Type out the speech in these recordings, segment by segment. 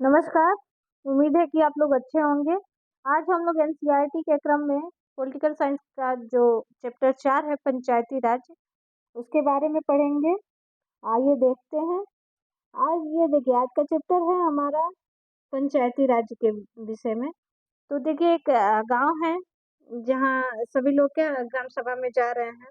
नमस्कार, उम्मीद है कि आप लोग अच्छे होंगे। आज हम लोग एनसीईआरटी के क्रम में पॉलिटिकल साइंस का जो चैप्टर 4 है पंचायती राज, उसके बारे में पढ़ेंगे। आइए देखते हैं। आज ये देखिए आज का चैप्टर है हमारा पंचायती राज के विषय में। तो देखिए एक गाँव है जहाँ सभी लोग क्या ग्राम सभा में जा रहे हैं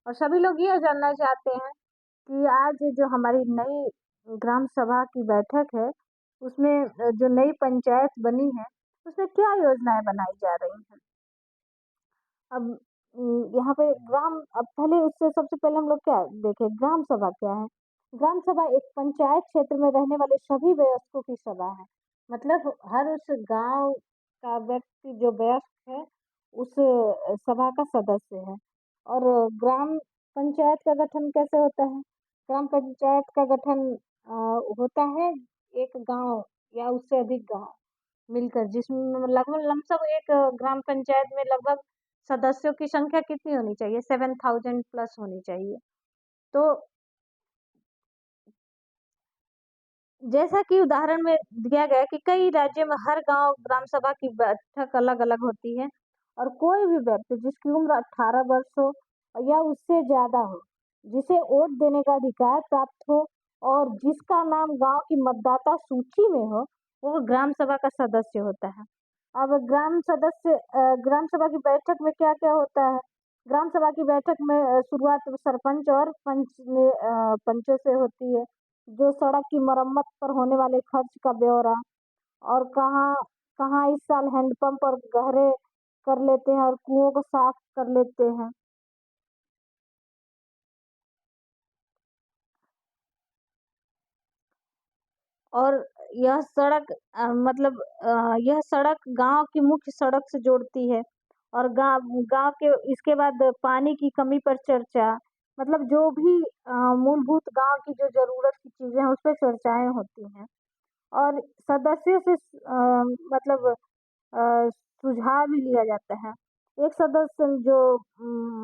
और सभी लोग ये जानना चाहते हैं कि आज जो हमारी नई ग्राम सभा की बैठक है, उसमें जो नई पंचायत बनी है, उसमें क्या योजनाएँ बनाई जा रही हैं? अब यहाँ पे अब पहले उससे सबसे पहले हम लोग क्या देखें, ग्राम सभा क्या है? ग्राम सभा एक पंचायत क्षेत्र में रहने वाले सभी वयस्कों की सभा है। मतलब हर उस गाँव का व्यक्ति जो वयस्क है, उस सभा का सदस्य है। और ग्राम पंचायत का गठन कैसे होता है? ग्राम पंचायत का गठन होता है एक गाँव या उससे अधिक गाँव मिलकर, जिसमें लगभग लमसम एक ग्राम पंचायत में लगभग सदस्यों की संख्या कितनी होनी चाहिए? 7000 प्लस होनी चाहिए। तो जैसा कि उदाहरण में दिया गया है कि कई राज्यों में हर गांव ग्राम सभा की बैठक अलग-अलग होती है और कोई भी व्यक्ति जिसकी उम्र 18 वर्ष हो या उससे ज़्यादा हो, जिसे वोट देने का अधिकार प्राप्त हो और जिसका नाम गांव की मतदाता सूची में हो, वो ग्राम सभा का सदस्य होता है। अब ग्राम सभा की बैठक में क्या-क्या होता है? ग्राम सभा की बैठक में शुरुआत सरपंच और पंचों से होती है। जो सड़क की मरम्मत पर होने वाले खर्च का ब्यौरा और कहाँ कहाँ इस साल हैंडपंप और गहरे कर लेते हैं और कुओं को साफ कर लेते हैं। और यह सड़क गांव की मुख्य सड़क से जोड़ती है और गांव गांव के इसके बाद पानी की कमी पर चर्चा, मतलब जो भी मूलभूत गांव की जो जरूरत की चीजें हैं उस पर चर्चाएं होती हैं। और सदस्यों से सुझाव भी लिया जाता है। एक सदस्य जो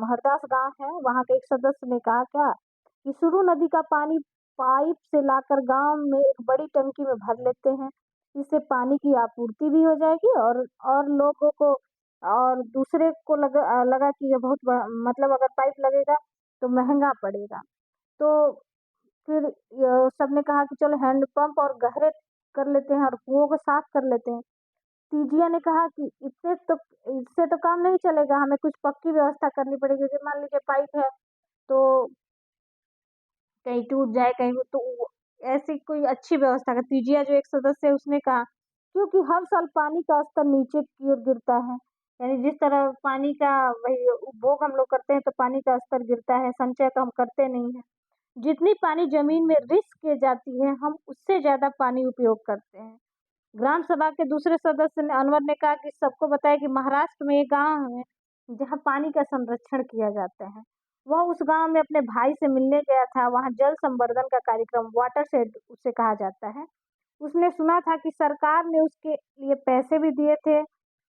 हरदास गाँव है, वहाँ के एक सदस्य ने कहा क्या कि सुरु नदी का पानी पाइप से लाकर गाँव में एक बड़ी टंकी में भर लेते हैं। इससे पानी की आपूर्ति भी हो जाएगी और लोगों को और दूसरे को लगा कि ये बहुत मतलब अगर पाइप लगेगा तो महँगा पड़ेगा। तो फिर सबने कहा कि चलो हैंडपंप और गहरे कर लेते हैं और कुओं को साफ कर लेते हैं। तीजिया ने कहा कि इससे तो काम नहीं चलेगा, हमें कुछ पक्की व्यवस्था करनी पड़ेगी। जैसे मान लीजिए पाइप है, तो कहीं टूट जाए, ऐसी कोई अच्छी व्यवस्था का तीजिया जो एक सदस्य है उसने कहा, क्योंकि हर साल पानी का स्तर नीचे की ओर गिरता है। यानी जिस तरह पानी का वही उपभोग हम लोग करते हैं तो पानी का स्तर गिरता है, संचय तो हम करते नहीं हैं। जितनी पानी ज़मीन में रिस्क के जाती है, हम उससे ज़्यादा पानी उपयोग करते हैं। ग्राम सभा के दूसरे सदस्य ने अनवर ने कहा कि सबको बताया कि महाराष्ट्र में एक गाँव है, जहाँ पानी का संरक्षण किया जाता है। वह उस गाँव में अपने भाई से मिलने गया था, वहाँ जल संवर्धन का कार्यक्रम वाटरशेड उसे कहा जाता है। उसने सुना था कि सरकार ने उसके लिए पैसे भी दिए थे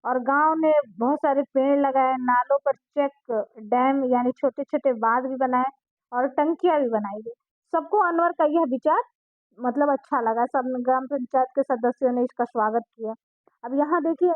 और गाँव ने बहुत सारे पेड़ लगाए, नालों पर चेक डैम यानी छोटे-छोटे बाँध भी बनाए और टंकियाँ भी बनाई गई। सबको अनवर का यह विचार मतलब अच्छा लगा, सब ग्राम पंचायत के सदस्यों ने इसका स्वागत किया। अब यहाँ देखिए,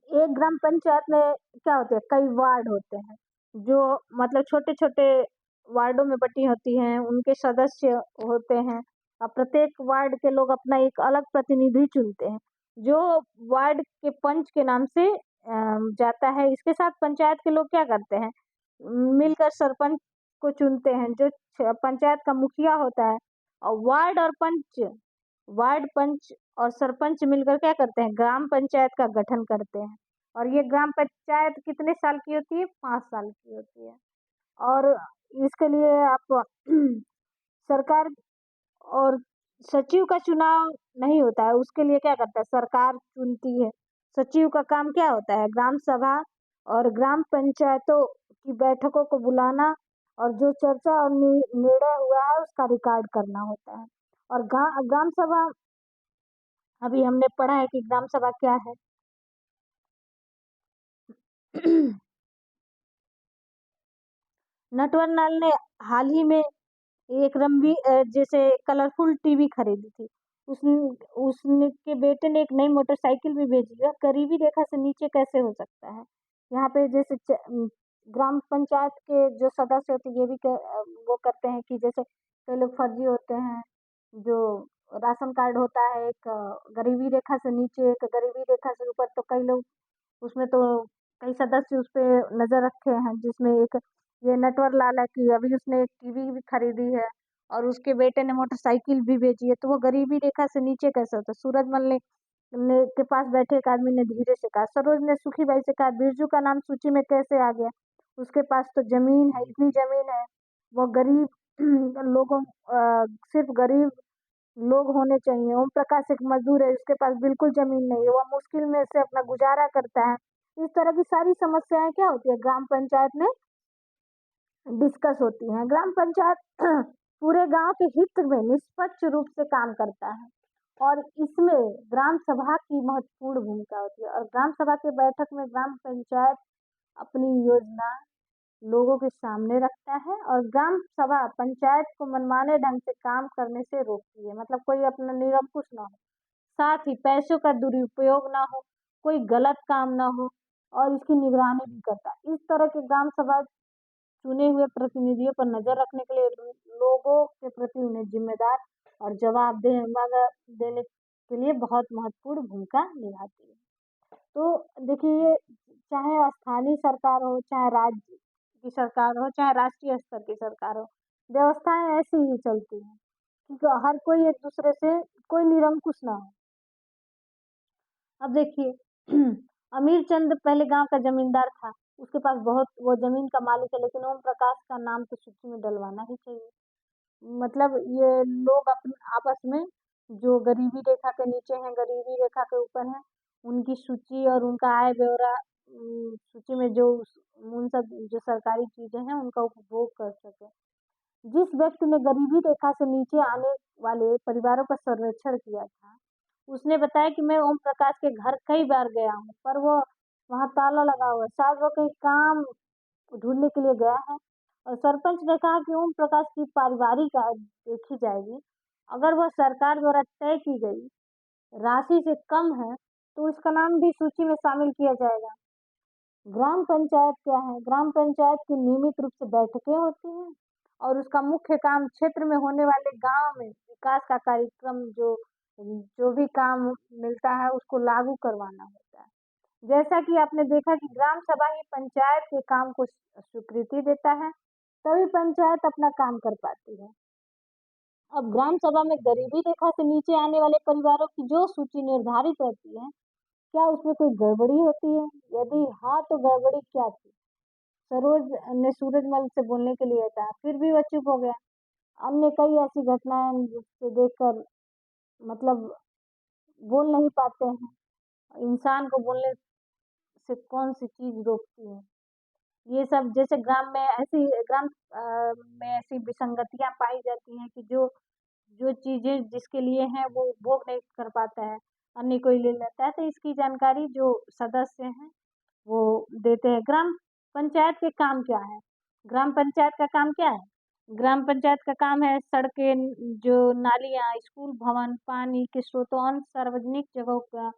एक ग्राम पंचायत में क्या होते हैं, कई वार्ड होते हैं, जो मतलब छोटे-छोटे वार्डों में बटी होती हैं, उनके सदस्य होते हैं। प्रत्येक वार्ड के लोग अपना एक अलग प्रतिनिधि चुनते हैं, जो वार्ड के पंच के नाम से जाता है। इसके साथ पंचायत के लोग क्या करते हैं, मिलकर सरपंच को चुनते हैं, जो पंचायत का मुखिया होता है और वार्ड पंच और सरपंच मिलकर क्या करते हैं, ग्राम पंचायत का गठन करते हैं। और ये ग्राम पंचायत कितने साल की होती है? 5 साल की होती है। और इसके लिए आप सरकार और सचिव का चुनाव नहीं होता है, उसके लिए क्या करता है, सरकार चुनती है। सचिव का काम क्या होता है, ग्राम सभा और ग्राम पंचायतों की बैठकों को बुलाना और जो चर्चा और निर्णय हुआ है उसका रिकॉर्ड करना होता है। और ग्राम सभा, अभी हमने पढ़ा है कि ग्राम सभा क्या है। नटवरलाल ने हाल ही में एक जैसे कलरफुल टीवी खरीदी थी। उसने उसने के बेटे ने एक नई मोटरसाइकिल भी भेजी है, गरीबी रेखा से नीचे कैसे हो सकता है? यहाँ पे जैसे ग्राम पंचायत के जो सदस्य होते हैं ये भी वो करते हैं कि जैसे कई लोग फर्जी होते हैं, जो राशन कार्ड होता है एक गरीबी रेखा से नीचे, एक गरीबी रेखा से ऊपर तो कई लोग उसमें तो कई सदस्य उस पे नज़र रखे हैं, जिसमें एक ये नटवर लाल है कि अभी उसने एक टीवी भी खरीदी है और उसके बेटे ने मोटरसाइकिल भी बेची है, तो वो गरीबी रेखा से नीचे कैसे होता है? सूरजमल ने के पास बैठे एक आदमी ने धीरे से कहा, सरोज ने सुखीबाई से कहा, बिरजू का नाम सूची में कैसे आ गया? उसके पास तो ज़मीन है, इतनी ज़मीन है, वो गरीब लोगों सिर्फ़ गरीब लोग होने चाहिए। ओम प्रकाश एक मज़दूर है, उसके पास बिल्कुल ज़मीन नहीं है, वो मुश्किल में से अपना गुज़ारा करता है। इस तरह की सारी समस्याएँ क्या होती है ग्राम पंचायत में डिस्कस होती हैं। ग्राम पंचायत पूरे गाँव के हित में निष्पक्ष रूप से काम करता है और इसमें ग्राम सभा की महत्वपूर्ण भूमिका होती है और ग्राम सभा के बैठक में ग्राम पंचायत अपनी योजना लोगों के सामने रखता है और ग्राम सभा पंचायत को मनमाने ढंग से काम करने से रोकती है। मतलब कोई अपना निरंकुश ना हो, साथ ही पैसों का दुरुपयोग ना हो, कोई गलत काम ना हो और इसकी निगरानी भी करता है। इस तरह के ग्राम सभा चुने हुए प्रतिनिधियों पर नज़र रखने के लिए लोगों के प्रति उन्हें जिम्मेदार और जवाबदेह देने के लिए बहुत महत्वपूर्ण भूमिका निभाती है। तो देखिए, चाहे स्थानीय सरकार हो, चाहे राज्य की सरकार हो, चाहे राष्ट्रीय स्तर की सरकार हो, व्यवस्थाएँ ऐसी ही चलती हैं, क्योंकि हर कोई एक-दूसरे से कोई निरंकुश ना हो। अब देखिए अमीर चंद पहले गाँव का ज़मींदार था, उसके पास बहुत वो ज़मीन का मालिक है, लेकिन ओम प्रकाश का नाम तो सूची में डलवाना ही चाहिए। मतलब ये लोग आपस में जो गरीबी रेखा के नीचे हैं, गरीबी रेखा के ऊपर हैं, उनकी सूची और उनका आय ब्यौरा सूची में जो उन सब जो सरकारी चीज़ें हैं, उनका उपभोग कर सकें। जिस व्यक्ति ने गरीबी रेखा से नीचे आने वाले परिवारों का सर्वेक्षण किया था, उसने बताया कि मैं ओम प्रकाश के घर कई बार गया हूँ, पर वो वहाँ ताला लगा हुआ है, शायद वो कहीं काम ढूँढने के लिए गया है और सरपंच ने कहा कि ओम प्रकाश की पारिवारिक आय देखी जाएगी। अगर वह सरकार द्वारा तय की गई राशि से कम है, तो उसका नाम भी सूची में शामिल किया जाएगा। ग्राम पंचायत क्या है? ग्राम पंचायत की नियमित रूप से बैठकें होती हैं और उसका मुख्य काम क्षेत्र में होने वाले गाँव में विकास का कार्यक्रम जो भी काम मिलता है उसको लागू करवाना होता है। जैसा कि आपने देखा कि ग्राम सभा ही पंचायत के काम को स्वीकृति देता है, तभी पंचायत अपना काम कर पाती है। अब ग्राम सभा में गरीबी रेखा से नीचे आने वाले परिवारों की जो सूची निर्धारित रहती है, क्या उसमें कोई गड़बड़ी होती है? यदि हाँ, तो गड़बड़ी क्या थी? सरोज ने सूरजमल से बोलने के लिए कहा, फिर भी वह चुप हो गया। अन्य कई ऐसी घटनाएँ जिसे देखकर मतलब बोल नहीं पाते हैं। इंसान को बोलने से कौन-सी चीज़ रोकती है? ये सब जैसे ग्राम में ऐसी विसंगतियाँ पाई जाती हैं कि जो जो चीज़ें जिसके लिए हैं वो उपभोग नहीं कर पाता है, अन्य कोई ले लेता है, तो इसकी जानकारी जो सदस्य हैं वो देते हैं। ग्राम पंचायत के काम क्या है? ग्राम पंचायत का काम क्या है? ग्राम पंचायत का काम है सड़कें, जो नालियाँ, स्कूल भवन, पानी के स्रोतों और सार्वजनिक जगहों का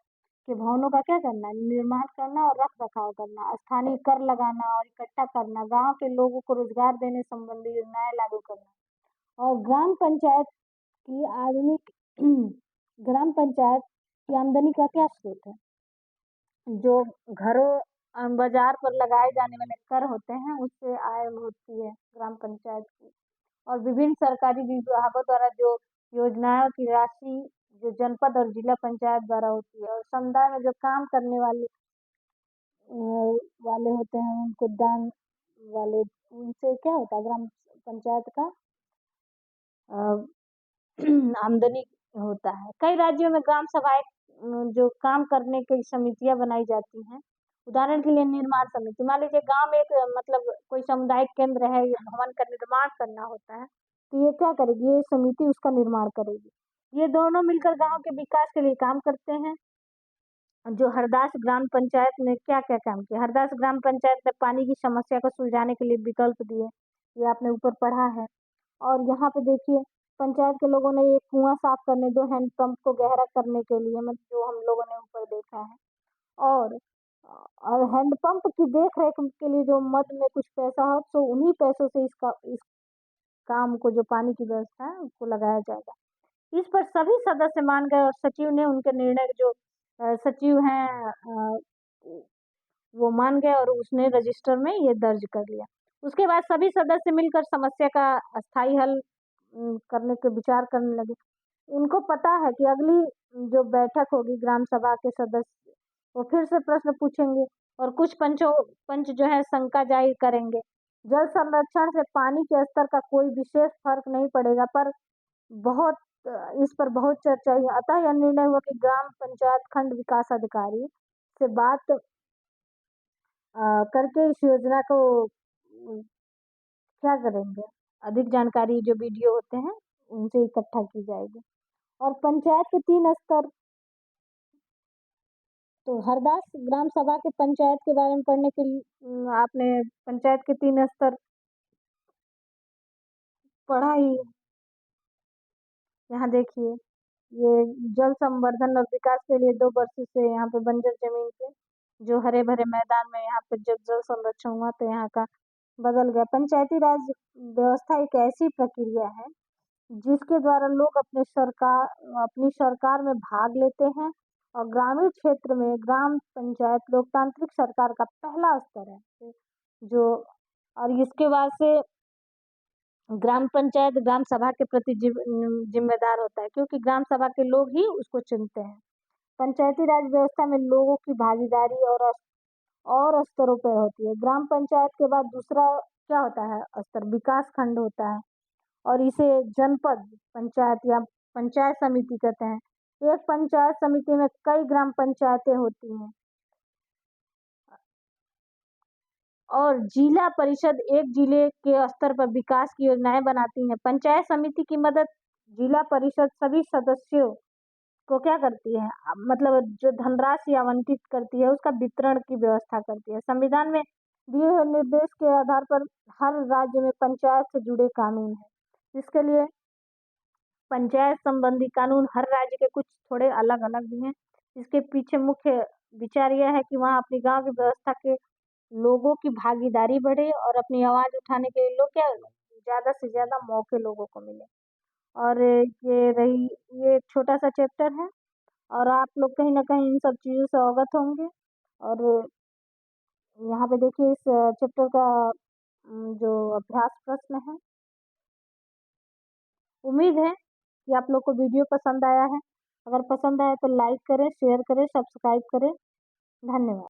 के भवनों का क्या करना है? निर्माण करना और रख-रखाव करना, स्थानीय कर लगाना और इकट्ठा करना, गाँव के लोगों को रोज़गार देने संबंधी योजनाएँ लागू करना और ग्राम पंचायत की आधुनिक ग्राम पंचायत की आमदनी का क्या स्रोत है? जो घरों बाज़ार पर लगाए जाने वाले कर होते हैं, उससे आय होती है ग्राम पंचायत की और विभिन्न सरकारी विभागों द्वारा जो योजनाओं की राशि जो जनपद और जिला पंचायत द्वारा होती है और समुदाय में जो काम करने वाले होते हैं, उनको दान वाले उनसे क्या होता है ग्राम पंचायत का अ, आमदनी होता है। कई राज्यों में ग्राम सभाएँ जो काम करने की समितियाँ बनाई जाती हैं। उदाहरण के लिए निर्माण समिति, मान लीजिए गाँव में एक मतलब कोई सामुदायिक केंद्र है या भवन का निर्माण करना होता है, तो ये क्या करेगी? ये समिति उसका निर्माण करेगी। ये दोनों मिलकर गाँव के विकास के लिए काम करते हैं। जो हरदास ग्राम पंचायत ने क्या-क्या काम किया? हरदास ग्राम पंचायत ने पानी की समस्या को सुलझाने के लिए विकल्प दिए, ये आपने ऊपर पढ़ा है। और यहाँ पे देखिए पंचायत के लोगों ने ये कुआँ साफ करने, 2 हैंडपंप को गहरा करने के लिए मतलब जो हम लोगों ने ऊपर देखा है और और हैंडपंप की देख-रेख के लिए जो मद में कुछ पैसा हो, तो उन्हीं पैसों से इस काम को जो पानी की व्यवस्था है, उसको लगाया जाएगा। इस पर सभी सदस्य मान गए और सचिव ने उनके निर्णय जो सचिव हैं वो मान गए और उसने रजिस्टर में ये दर्ज कर लिया। उसके बाद सभी सदस्य मिलकर समस्या का अस्थायी हल करने के विचार करने लगे। उनको पता है कि अगली जो बैठक होगी ग्राम सभा के सदस्य, वो फिर से प्रश्न पूछेंगे और कुछ पंच जो है शंका जाहिर करेंगे। जल संरक्षण से पानी के स्तर का कोई विशेष फ़र्क नहीं पड़ेगा पर बहुत इस पर बहुत चर्चा हुई। अतः यह निर्णय हुआ कि ग्राम पंचायत खंड विकास अधिकारी से बात करके इस योजना को क्या करेंगे, अधिक जानकारी जो वीडियो होते हैं, उनसे इकट्ठा की जाएगी। और पंचायत के 3 स्तर तो हरदास ग्राम सभा के पंचायत के बारे में पढ़ने के लिए आपने पंचायत के 3 स्तर पढ़ा ही। यहाँ देखिए, ये जल संवर्धन और विकास के लिए 2 वर्ष से यहाँ पे बंजर ज़मीन पे जो हरे-भरे मैदान में यहाँ पे जब जल संरक्षण हुआ तो यहाँ का बदल गया। पंचायती राज व्यवस्था एक ऐसी प्रक्रिया है जिसके द्वारा लोग अपनी सरकार में भाग लेते हैं और ग्रामीण क्षेत्र में ग्राम पंचायत लोकतांत्रिक सरकार का पहला स्तर है। जो और इसके बाद से ग्राम पंचायत ग्राम सभा के प्रति जिम्मेदार होता है क्योंकि ग्राम सभा के लोग ही उसको चुनते हैं। पंचायती राज व्यवस्था में लोगों की भागीदारी और स्तरों पर होती है। ग्राम पंचायत के बाद दूसरा क्या होता है स्तर विकास खंड होता है और इसे जनपद पंचायत या पंचायत समिति कहते हैं। एक पंचायत समिति में कई ग्राम पंचायतें होती हैं और जिला परिषद एक जिले के स्तर पर विकास की योजनाएं बनाती हैं। पंचायत समिति की मदद जिला परिषद सभी सदस्यों को क्या करती है मतलब जो धनराशि आवंटित करती है उसका वितरण की व्यवस्था करती है। संविधान में दिए हुए निर्देश के आधार पर हर राज्य में पंचायत से जुड़े कानून हैं। इसके लिए पंचायत संबंधी कानून हर राज्य के कुछ थोड़े अलग-अलग भी हैं। इसके पीछे मुख्य विचार यह है कि वहाँ अपनी गाँव की व्यवस्था के लोगों की भागीदारी बढ़े और अपनी आवाज़ उठाने के लिए लोग क्या ज़्यादा से ज़्यादा मौके लोगों को मिले। और ये एक छोटा-सा चैप्टर है और आप लोग कहीं न कहीं इन सब चीज़ों से अवगत होंगे और यहाँ पे देखिए इस चैप्टर का जो अभ्यास प्रश्न है। उम्मीद है कि आप लोग को वीडियो पसंद आया है। अगर पसंद आया तो लाइक करें, शेयर करें, सब्सक्राइब करें। धन्यवाद।